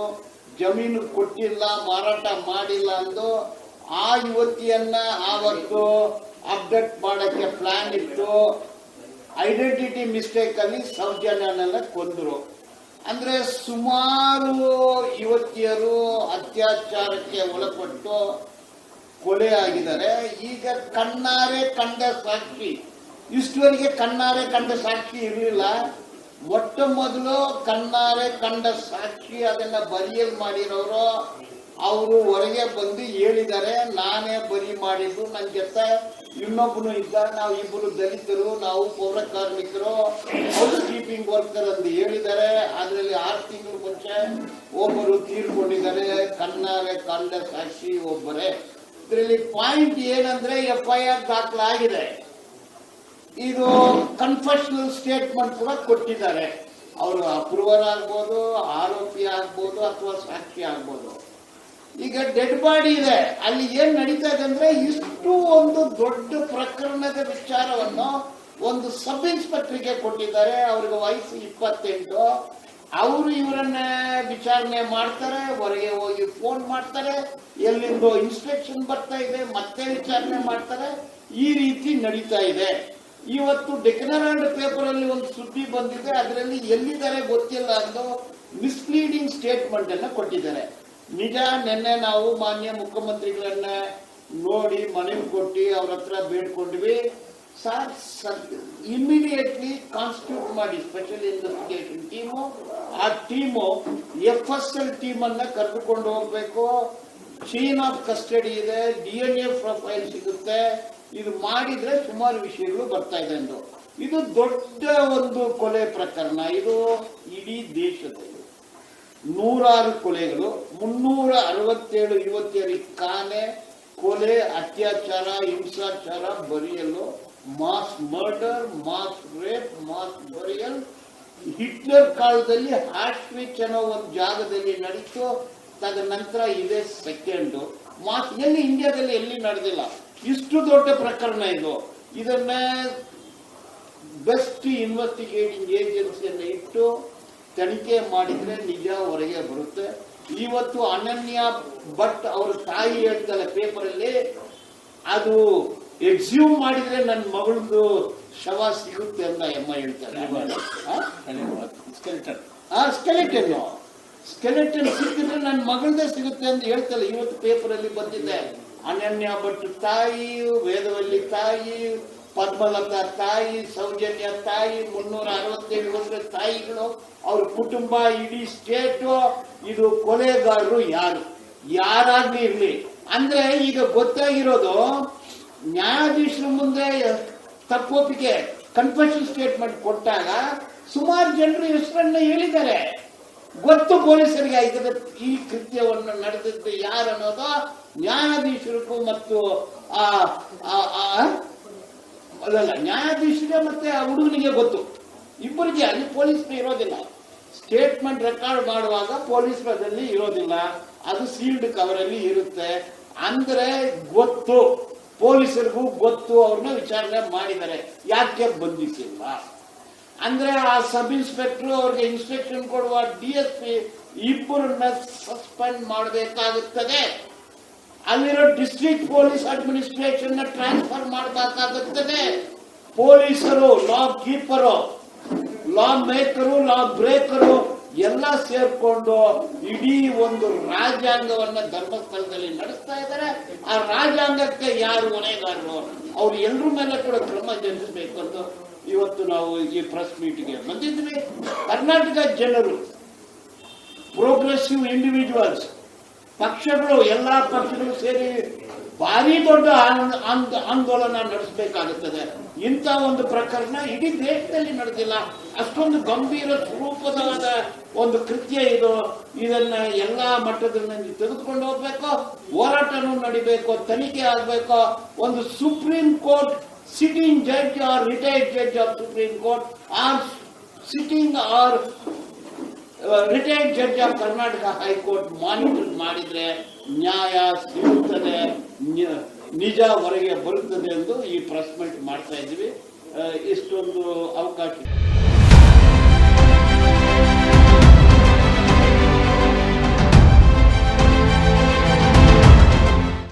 ಅವರು ಜಮೀನು ಕೊಟ್ಟಿಲ್ಲ, ಮಾರಾಟ ಮಾಡಿಲ್ಲ ಅಂದು ಆ ಯುವತಿಯನ್ನ ಆವತ್ತು ಅಪ್ಡೇಟ್ ಮಾಡಕ್ಕೆ ಪ್ಲಾನ್ ಇತ್ತು. ಐಡೆಂಟಿಟಿ ಮಿಸ್ಟೇಕ್ ಅಲ್ಲಿ ಸೌಜನ್ಯನೆಲ್ಲ ಕೊಂದ್ರು. ಅಂದ್ರೆ ಸುಮಾರು ಯುವತಿಯರು ಅತ್ಯಾಚಾರಕ್ಕೆ ಒಳಪಟ್ಟು ಕೊಲೆ ಆಗಿದ್ದಾರೆ. ಈಗ ಕಣ್ಣಾರೆ ಕಂಡ ಸಾಕ್ಷಿ, ಇಷ್ಟುವರೆಗೆ ಕಣ್ಣಾರೆ ಕಂಡ ಸಾಕ್ಷಿ ಇರಲಿಲ್ಲ. ಮೊಟ್ಟ ಮೊದಲು ಕಣ್ಣಾರೆ ಕಂಡ ಸಾಕ್ಷಿ ಅದನ್ನ ಬರಿಯಲ್ ಮಾಡಿರೋರು ಅವರು ಹೊರಗೆ ಬಂದು ಹೇಳಿದ್ದಾರೆ, ನಾನೇ ಬರಿ ಮಾಡಿದ್ದು, ನನ್ನ ಜೊತೆ ಇನ್ನೊಬ್ಬನು ಇದ್ದಾರೆ, ನಾವು ಇಬ್ಬರು ದಲಿತರು, ನಾವು ಪೌರ ಕಾರ್ಮಿಕರು, ಹೌಸ್ ಕೀಪಿಂಗ್ ವರ್ಕರ್ ಅಂತ ಹೇಳಿದ್ದಾರೆ. ಅದರಲ್ಲಿ 6 ತಿಂಗಳ ಮುಂಚೆ ಒಬ್ಬರು ತೀರ್ಕೊಂಡಿದ್ದಾರೆ. ಕಣ್ಣಾರೆ ಕಂಡ ಸಾಕ್ಷಿ ಒಬ್ಬರೇ. ಇದರಲ್ಲಿ ಪಾಯಿಂಟ್ ಏನಂದ್ರೆ FIR ದಾಖಲಾಗಿದೆ. ಇದು ಕನ್ಫೆಷನಲ್ ಸ್ಟೇಟ್ಮೆಂಟ್ ಕೂಡ ಕೊಟ್ಟಿದ್ದಾರೆ. ಅವರು ಅಪ್ರೂವರ್ ಆಗ್ಬೋದು, ಆರೋಪಿ ಆಗ್ಬೋದು, ಅಥವಾ ಸಾಕ್ಷಿ ಆಗ್ಬೋದು. ಈಗ ಡೆಡ್ ಬಾಡಿ ಇದೆ, ಅಲ್ಲಿ ಏನ್ ನಡೀತಾ ಇದೆ ಅಂದ್ರೆ ಇಷ್ಟು ಒಂದು ದೊಡ್ಡ ಪ್ರಕರಣದ ವಿಚಾರವನ್ನು ಒಂದು ಸಬ್ ಇನ್ಸ್ಪೆಕ್ಟರ್ಗೆ ಕೊಟ್ಟಿದ್ದಾರೆ. ಅವ್ರಿಗೆ ವಯಸ್ಸು 28. ಅವರು ಇವರನ್ನ ವಿಚಾರಣೆ ಮಾಡ್ತಾರೆ, ಹೊರಗೆ ಹೋಗಿ ಫೋನ್ ಮಾಡ್ತಾರೆ, ಎಲ್ಲಿಂದೋ ಇನ್ಸ್ಟ್ರಕ್ಷನ್ ಬರ್ತಾ ಇದೆ, ಮತ್ತೆ ವಿಚಾರಣೆ ಮಾಡ್ತಾರೆ. ಈ ರೀತಿ ನಡೀತಾ ಇದೆ. ಇವತ್ತು ಡೆಕ್ಕನ್ ಹೆರಾಲ್ಡ್ ಪೇಪರ್ ಅಲ್ಲಿ ಒಂದು ಸುದ್ದಿ ಬಂದಿದೆ, ಅದರಲ್ಲಿ ಎಲ್ಲಿದ್ದಾರೆ ಗೊತ್ತಿಲ್ಲ ಅಂತ ಮಿಸ್ಲೀಡಿಂಗ್ ಸ್ಟೇಟ್ಮೆಂಟ್ ಅನ್ನ ಕೊಟ್ಟಿದ್ದಾರೆ. ನಿಜ, ನಿನ್ನೆ ನಾವು ಮಾನ್ಯ ಮುಖ್ಯಮಂತ್ರಿಗಳನ್ನ ನೋಡಿ ಮನವಿ ಕೊಟ್ಟು ಅವ್ರ ಹತ್ರ ಬೇಡ್ಕೊಂಡ್ವಿ, ಸರ್ ಇಮಿಡಿಯೇಟ್ಲಿ ಕಾನ್ಸ್ಟಿಟ್ಯೂಟ್ ಮಾಡಿ ಸ್ಪೆಷಲ್ ಇನ್ವೆಸ್ಟಿಗೇಷನ್ ಟೀಮು. ಆ ಟೀಮು FSL ಟೀಮ್ ಅನ್ನ ಕರೆದುಕೊಂಡು ಹೋಗ್ಬೇಕು. ಚೈನ್ ಆಫ್ ಕಸ್ಟಡಿ ಇದೆ, DNA ಪ್ರೊಫೈಲ್ ಸಿಗುತ್ತೆ. ಇದು ಮಾಡಿದ್ರೆ ಸುಮಾರು ವಿಷಯಗಳು ಬರ್ತಾ ಇದೆ ಎಂದು. ಇದು ದೊಡ್ಡ ಒಂದು ಕೊಲೆ ಪ್ರಕರಣ. ಇದು ಇಡೀ ದೇಶದಲ್ಲಿ 106 ಕೊಲೆಗಳು, 367 ಯುವತಿಯರಿಗೆ ಕಾನೆ, ಕೊಲೆ, ಅತ್ಯಾಚಾರ, ಹಿಂಸಾಚಾರ, ಬರಿಯಲು, mass murder, mass rape, mass burial. Hitler ಕಾಲದಲ್ಲಿ ಆಶ್ವಿಚ್ ಅನ್ನೋ ಒಂದು ಜಾಗದಲ್ಲಿ ನಡೀತು. ತದನಂತರ ಇದೇ ಸೆಕೆಂಡ್ ಮಾಸ್ ಎಲ್ಲಿ ಇಂಡಿಯಾದಲ್ಲಿ ಎಲ್ಲಿ ನಡೆದಿಲ್ಲ. ಇಷ್ಟು ದೊಡ್ಡ ಪ್ರಕರಣ ಇದು. ಇದನ್ನ ಬೆಸ್ಟ್ ಇನ್ವೆಸ್ಟಿಗೇಟಿಂಗ್ ಏಜೆನ್ಸಿಯನ್ನು ಇಟ್ಟು ತನಿಖೆ ಮಾಡಿದ್ರೆ ನಿಜ ಹೊರಗೆ ಬರುತ್ತೆ. ಇವತ್ತು ಅನನ್ಯ ಭಟ್ ಅವರ ತಾಯಿ ಹೇಳ್ತಾರೆ ಪೇಪರ್ ಅಲ್ಲಿ, ಅದು ಎಕ್ಸ್ಯೂಮ್ ಮಾಡಿದ್ರೆ ನನ್ನ ಮಗಳದು ಶವ ಸಿಗುತ್ತೆ ಅಂತ ಅಮ್ಮ ಹೇಳ್ತಾರೆ. ಸ್ಕೆಲೆಟನ್ ಸಿಕ್ಕಿದ್ರೆ ನನ್ನ ಮಗಳದೇ ಸಿಗುತ್ತೆ ಅಂತ ಹೇಳ್ತಾರೆ. ಇವತ್ತು ಪೇಪರ್ ಅಲ್ಲಿ ಬಂದಿದೆ. ಅನನ್ಯ ಭಟ್ ತಾಯಿ, ವೇದವಲ್ಲಿ ತಾಯಿ, ಪದ್ಮಲತಾ ತಾಯಿ, ಸೌಜನ್ಯ ತಾಯಿ, 367 ವರ್ಷದ ತಾಯಿಗಳು, ಅವ್ರ ಕುಟುಂಬ, ಇಡೀ ಸ್ಟೇಟ್. ಇದು ಕೊಲೆಗಾರರು ಯಾರಾಗ್ಲಿ ಇರ್ಲಿ. ಅಂದ್ರೆ ಈಗ ಗೊತ್ತಾಗಿರೋದು, ನ್ಯಾಯಾಧೀಶರ ಮುಂದೆ ತಪ್ಪೊಪ್ಪಿಗೆ ಕನ್ಫೆಷನ್ ಸ್ಟೇಟ್ಮೆಂಟ್ ಕೊಟ್ಟಾಗ ಸುಮಾರು ಜನರು ಹೆಸರನ್ನ ಹೇಳಿದ್ದಾರೆ. ಗೊತ್ತು ಪೊಲೀಸರಿಗೆ ಈ ಕೃತ್ಯವನ್ನು ನಡೆದಿದ್ದು ಯಾರು ಅನ್ನೋದು ನ್ಯಾಯಾಧೀಶರಿಗೂ ಮತ್ತು ನ್ಯಾಯಾಧೀಶರಿಗೆ ಮತ್ತೆ ಆ ಹುಡುಗನಿಗೆ ಗೊತ್ತು. ಇಬ್ಬರಿಗೆ. ಅಲ್ಲಿ ಪೊಲೀಸರು ಇರೋದಿಲ್ಲ. ಸ್ಟೇಟ್ಮೆಂಟ್ ರೆಕಾರ್ಡ್ ಮಾಡುವಾಗ ಪೊಲೀಸರಲ್ಲಿ ಇರೋದಿಲ್ಲ, ಅದು ಸೀಲ್ಡ್ ಕವರ್ ಅಲ್ಲಿ ಇರುತ್ತೆ. ಅಂದ್ರೆ ಗೊತ್ತು, ಪೊಲೀಸರಿಗೂ ಗೊತ್ತು. ಅವ್ರನ್ನ ವಿಚಾರಣೆ ಮಾಡಿದ್ದಾರೆ, ಯಾಕೆ ಬಂಧಿಸಿಲ್ಲ ಅಂದ್ರೆ ಆ ಸಬ್ ಇನ್ಸ್ಪೆಕ್ಟರ್ ಅವ್ರಿಗೆ ಇನ್ಸ್ಟ್ರಕ್ಷನ್ ಕೊಡುವ DSP ಇಬ್ಬರನ್ನ ಸಸ್ಪೆಂಡ್ ಮಾಡಬೇಕಾಗುತ್ತದೆ. ಅಲ್ಲಿರೋ ಡಿಸ್ಟ್ರಿಕ್ಟ್ ಪೊಲೀಸ್ ಅಡ್ಮಿನಿಸ್ಟ್ರೇಷನ್ ಟ್ರಾನ್ಸ್ಫರ್ ಮಾಡಬೇಕಾಗುತ್ತದೆ. ಪೊಲೀಸರು, ಲಾ ಕೀಪರು, ಲಾ ಮೇಕರು, ಲಾ ಬ್ರೇಕರು ಎಲ್ಲ ಸೇರ್ಕೊಂಡು ಇಡೀ ಒಂದು ರಾಜ್ಯಾಂಗವನ್ನ ಧರ್ಮಸ್ಥಳದಲ್ಲಿ ನಡೆಸ್ತಾ ಇದ್ದಾರೆ. ಆ ರಾಜ್ಯಾಂಗಕ್ಕೆ ಯಾರು ಹೊಣೆಗಾರರು, ಅವ್ರು ಎಲ್ಲರ ಮೇಲೆ ಕೂಡ ಕ್ರಮ ಜರುಗಿಸಬೇಕು ಅಂತ ಇವತ್ತು ನಾವು ಈ ಪ್ರೆಸ್ ಮೀಟ್ಗೆ ಬಂದಿದ್ವಿ. ಕರ್ನಾಟಕ ಜನರು, ಪ್ರೋಗ್ರೆಸಿವ್ ಇಂಡಿವಿಜುವಲ್ಸ್, ಪಕ್ಷಗಳು, ಎಲ್ಲಾ ಪಕ್ಷಗಳು ಸೇರಿ ಭಾರಿ ದೊಡ್ಡ ಆಂದೋಲನ ನಡೆಸಬೇಕಾಗುತ್ತದೆ. ಇಂಥ ಒಂದು ಪ್ರಕರಣ ಇಡೀ ದೇಶದಲ್ಲಿ ನಡೆದಿಲ್ಲ. ಅಷ್ಟೊಂದು ಗಂಭೀರ ಸ್ವರೂಪದ ಒಂದು ಕೃತ್ಯ ಇದು. ಇದನ್ನ ಎಲ್ಲಾ ಮಟ್ಟದಲ್ಲಿ ತೆಗೆದುಕೊಂಡು ಹೋಗ್ಬೇಕು, ಹೋರಾಟನೂ ನಡಿಬೇಕು, ತನಿಖೆ ಆಗಬೇಕು. ಒಂದು supreme court sitting judge or retired judge of supreme court or sitting or retired judge of Karnataka high court monitor ಮಾಡಿದ್ರೆ ನ್ಯಾಯ ಸಿಗುತ್ತದೆ, ನಿಜ ಹೊರಗೆ ಬರುತ್ತದೆ ಎಂದು ಈ ಪ್ರೆಸ್ ಮೀಟ್ ಮಾಡ್ತಾ ಇದ್ವಿ. ಇಷ್ಟೊಂದು ಅವಕಾಶ